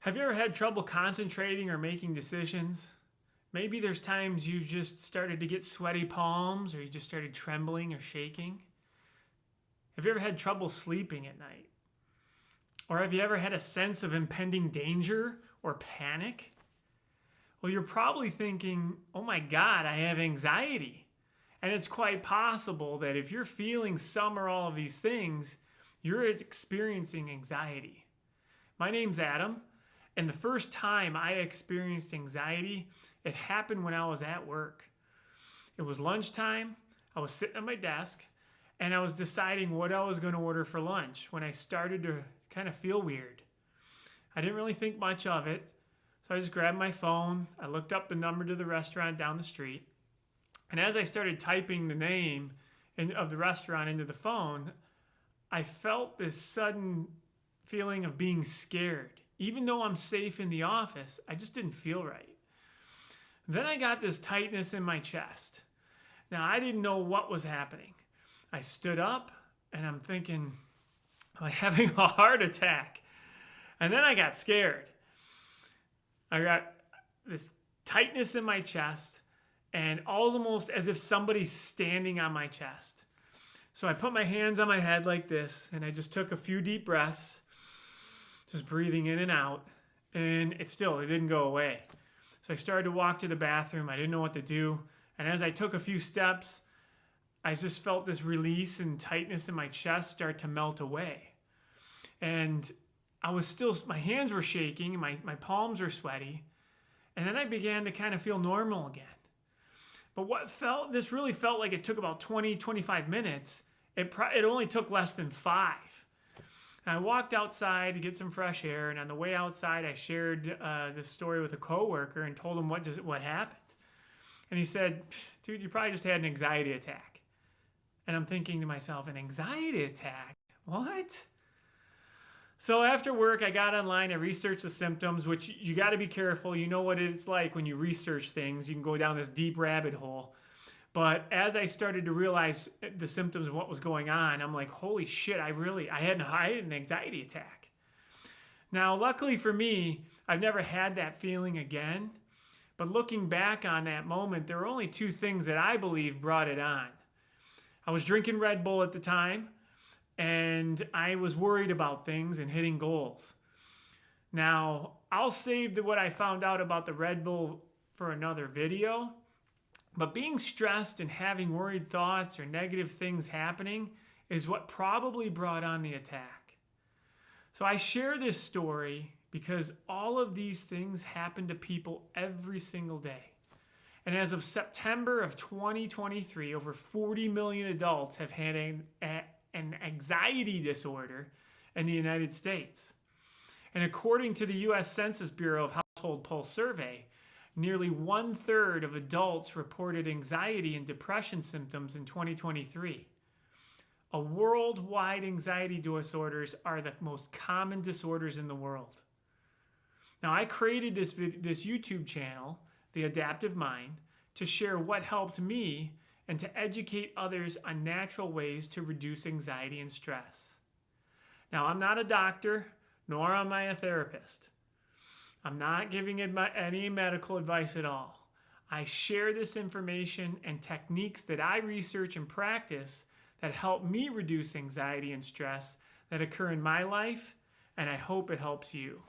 Have you ever had trouble concentrating or making decisions? Maybe there's times you just started to get sweaty palms or you just started trembling or shaking. Have you ever had trouble sleeping at night? Or have you ever had a sense of impending danger or panic? Well, you're probably thinking, oh my God, I have anxiety. And it's quite possible that if you're feeling some or all of these things, you're experiencing anxiety. My name's Adam. And the first time I experienced anxiety, it happened when I was at work. It was lunchtime. I was sitting at my desk and I was deciding what I was going to order for lunch when I started to kind of feel weird. I didn't really think much of it. So I just grabbed my phone. I looked up the number to the restaurant down the street. And as I started typing the name of the restaurant into the phone, I felt this sudden feeling of being scared. Even though I'm safe in the office, I just didn't feel right. Then I got this tightness in my chest. Now, I didn't know what was happening. I stood up and I'm thinking, I'm having a heart attack. And then I got scared. I got this tightness in my chest and almost as if somebody's standing on my chest. So I put my hands on my head like this and I just took a few deep breaths. Just breathing in and out, and it didn't go away. So I started to walk to the bathroom. I didn't know what to do. And as I took a few steps, I just felt this release and tightness in my chest start to melt away. And my hands were shaking, my palms were sweaty. And then I began to kind of feel normal again. But this really felt like it took about 20, 25 minutes. It only took less than 5. I walked outside to get some fresh air, and on the way outside, I shared this story with a coworker and told him what happened. And he said, "Dude, you probably just had an anxiety attack." And I'm thinking to myself, an anxiety attack? What? So after work, I got online, I researched the symptoms, which you got to be careful. You know what it's like when you research things. You can go down this deep rabbit hole. But as I started to realize the symptoms of what was going on, I'm like, holy shit, I had an anxiety attack. Now, luckily for me, I've never had that feeling again. But looking back on that moment, there were only 2 things that I believe brought it on. I was drinking Red Bull at the time, and I was worried about things and hitting goals. Now, I'll save what I found out about the Red Bull for another video. But being stressed and having worried thoughts or negative things happening is what probably brought on the attack. So I share this story because all of these things happen to people every single day. And as of September of 2023, over 40 million adults have had an anxiety disorder in the United States. And according to the U.S. Census Bureau of Household Pulse Survey, nearly 1/3 of adults reported anxiety and depression symptoms in 2023. Worldwide anxiety disorders are the most common disorders in the world. Now, I created this YouTube channel, The Adaptive Mind, to share what helped me and to educate others on natural ways to reduce anxiety and stress. Now, I'm not a doctor, nor am I a therapist. I'm not giving any medical advice at all. I share this information and techniques that I research and practice that help me reduce anxiety and stress that occur in my life, and I hope it helps you.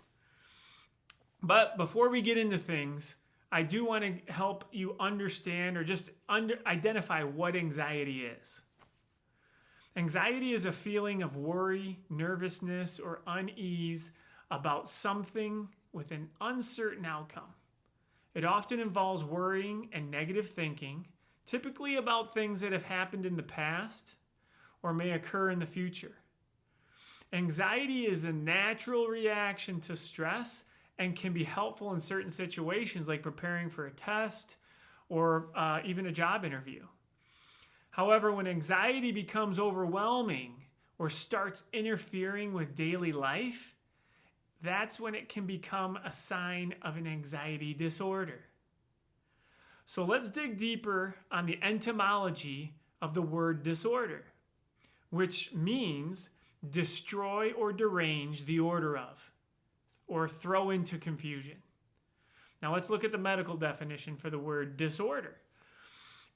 But before we get into things, I do want to help you understand or just identify what anxiety is. Anxiety is a feeling of worry, nervousness, or unease about something with an uncertain outcome. It often involves worrying and negative thinking, typically about things that have happened in the past or may occur in the future. Anxiety is a natural reaction to stress and can be helpful in certain situations like preparing for a test or even a job interview. However, when anxiety becomes overwhelming or starts interfering with daily life, that's when it can become a sign of an anxiety disorder. So let's dig deeper on the etymology of the word disorder, which means destroy or derange the order of. or throw into confusion. Now let's look at the medical definition for the word disorder.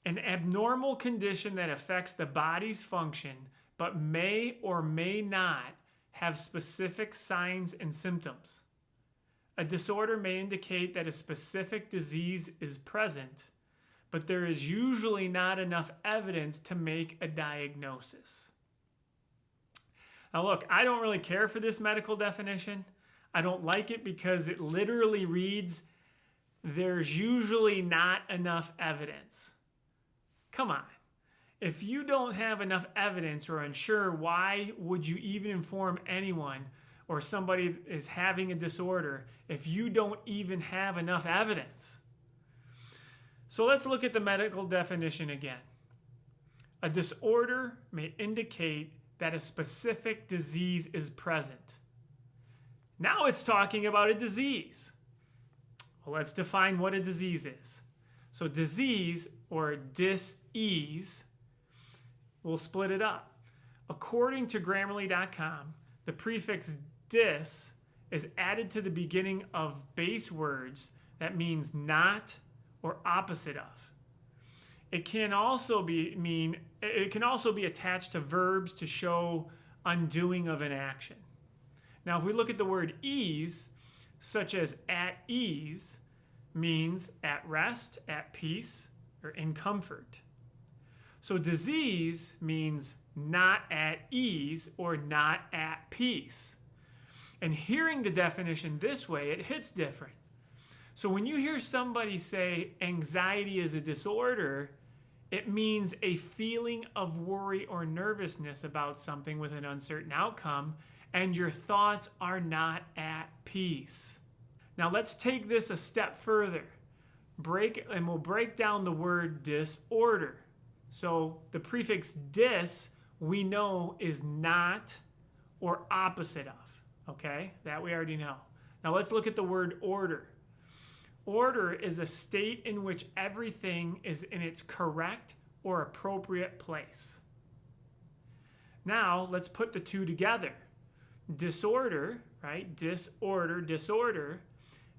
An abnormal condition that affects the body's function but may or may not have specific signs and symptoms. A disorder may indicate that a specific disease is present, but there is usually not enough evidence to make a diagnosis. Now look, I don't really care for this medical definition. I don't like it because it literally reads, there's usually not enough evidence. Come on. If you don't have enough evidence or unsure, why would you even inform anyone or somebody is having a disorder if you don't even have enough evidence? So let's look at the medical definition again. A disorder may indicate that a specific disease is present. Now it's talking about a disease. Well, let's define what a disease is. So disease or dis-ease, we'll split it up. According to Grammarly.com, the prefix dis is added to the beginning of base words that means not or opposite of. It can also be attached to verbs to show undoing of an action. Now, if we look at the word ease, such as at ease, means at rest, at peace, or in comfort. So disease means not at ease or not at peace. And hearing the definition this way, it hits different. So when you hear somebody say anxiety is a disorder, it means a feeling of worry or nervousness about something with an uncertain outcome, and your thoughts are not at peace. Now let's take this a step further. We'll break down the word disorder. So the prefix dis, we know, is not or opposite of. Okay, that we already know. Now let's look at the word order. Order is a state in which everything is in its correct or appropriate place. Now let's put the two together. Disorder, right? Disorder,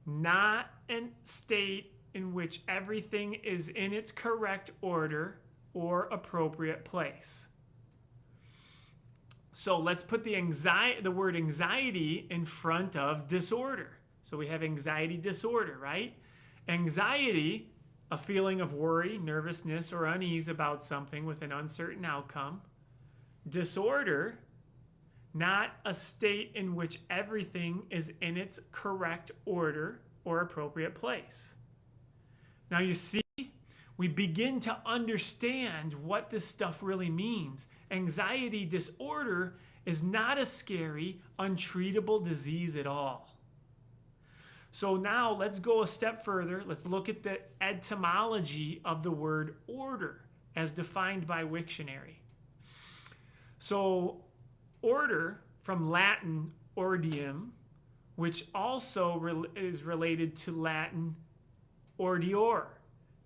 not a state in which everything is in its correct order or appropriate place. So let's put the word anxiety in front of disorder. So we have anxiety disorder, right? Anxiety, a feeling of worry, nervousness, or unease about something with an uncertain outcome. Disorder, not a state in which everything is in its correct order or appropriate place. Now you see, we begin to understand what this stuff really means. Anxiety disorder is not a scary, untreatable disease at all. So now let's go a step further. Let's look at the etymology of the word order as defined by Wiktionary. So order, from Latin ordium, which also is related to Latin ordior,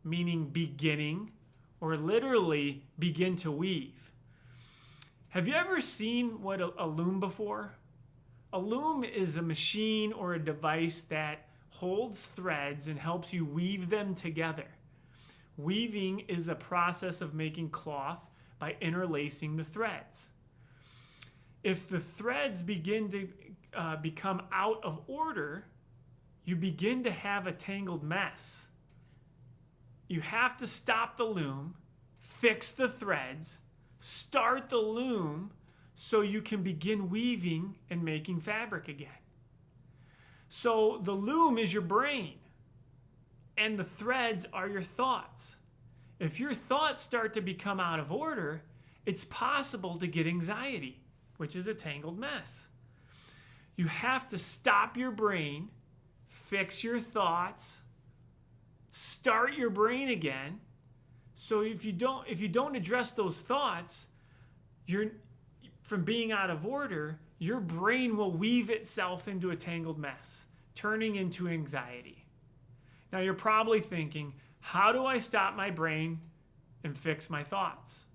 meaning beginning, or literally begin to weave. Have you ever seen what a loom before? A loom is a machine or a device that holds threads and helps you weave them together. Weaving is a process of making cloth by interlacing the threads. If the threads begin to become out of order, you begin to have a tangled mess. You have to stop the loom, fix the threads, start the loom so you can begin weaving and making fabric again. So the loom is your brain, and the threads are your thoughts. If your thoughts start to become out of order, it's possible to get anxiety, which is a tangled mess. You have to stop your brain, fix your thoughts, start your brain again. So if you don't address those thoughts, from being out of order, your brain will weave itself into a tangled mess, turning into anxiety. Now you're probably thinking, how do I stop my brain and fix my thoughts?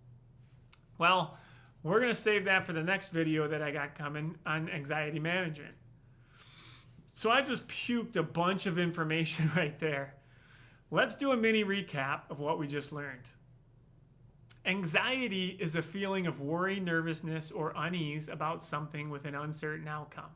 Well, we're going to save that for the next video that I got coming on anxiety management. So I just puked a bunch of information right there. Let's do a mini recap of what we just learned. Anxiety is a feeling of worry, nervousness, or unease about something with an uncertain outcome.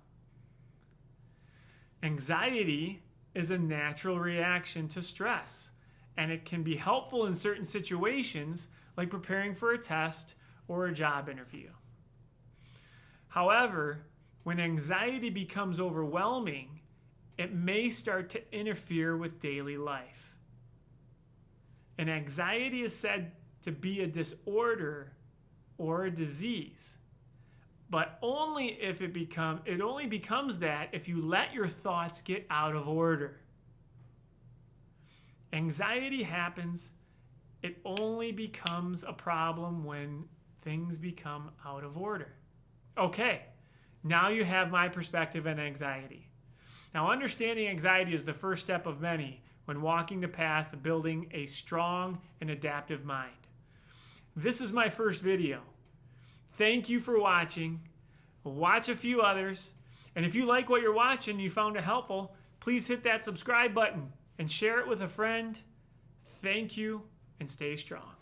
Anxiety is a natural reaction to stress, and it can be helpful in certain situations, like preparing for a test or a job interview. However, when anxiety becomes overwhelming, it may start to interfere with daily life. And anxiety is said to be a disorder or a disease, but only if it only becomes that if you let your thoughts get out of order. Anxiety happens, it only becomes a problem when things become out of order. Okay, now you have my perspective on anxiety. Now, understanding anxiety is the first step of many when walking the path of building a strong and adaptive mind. This is my first video. Thank you for watching. Watch a few others. And if you like what you're watching and you found it helpful, please hit that subscribe button and share it with a friend. Thank you, and stay strong.